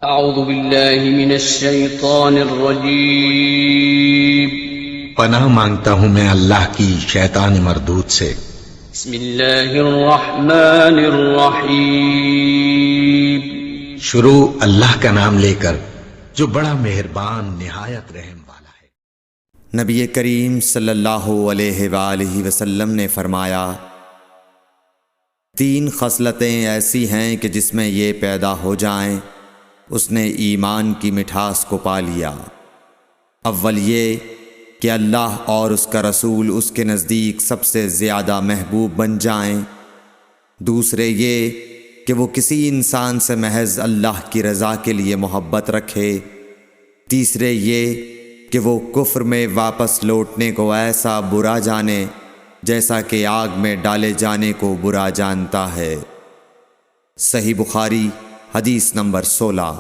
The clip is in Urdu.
اعوذ باللہ من الشیطان الرجیم پناہ مانگتا ہوں میں اللہ کی شیطان مردود سے۔ بسم اللہ الرحمن الرحیم شروع اللہ کا نام لے کر جو بڑا مہربان نہایت رحم والا ہے۔ نبی کریم صلی اللہ علیہ وآلہ وسلم نے فرمایا، 3 خصلتیں ایسی ہیں کہ جس میں یہ پیدا ہو جائیں اس نے ایمان کی مٹھاس کو پا لیا۔ اول یہ کہ اللہ اور اس کا رسول اس کے نزدیک سب سے زیادہ محبوب بن جائیں۔ دوسرے یہ کہ وہ کسی انسان سے محض اللہ کی رضا کے لیے محبت رکھے۔ تیسرے یہ کہ وہ کفر میں واپس لوٹنے کو ایسا برا جانے جیسا کہ آگ میں ڈالے جانے کو برا جانتا ہے۔ صحیح بخاری حدیث نمبر 16۔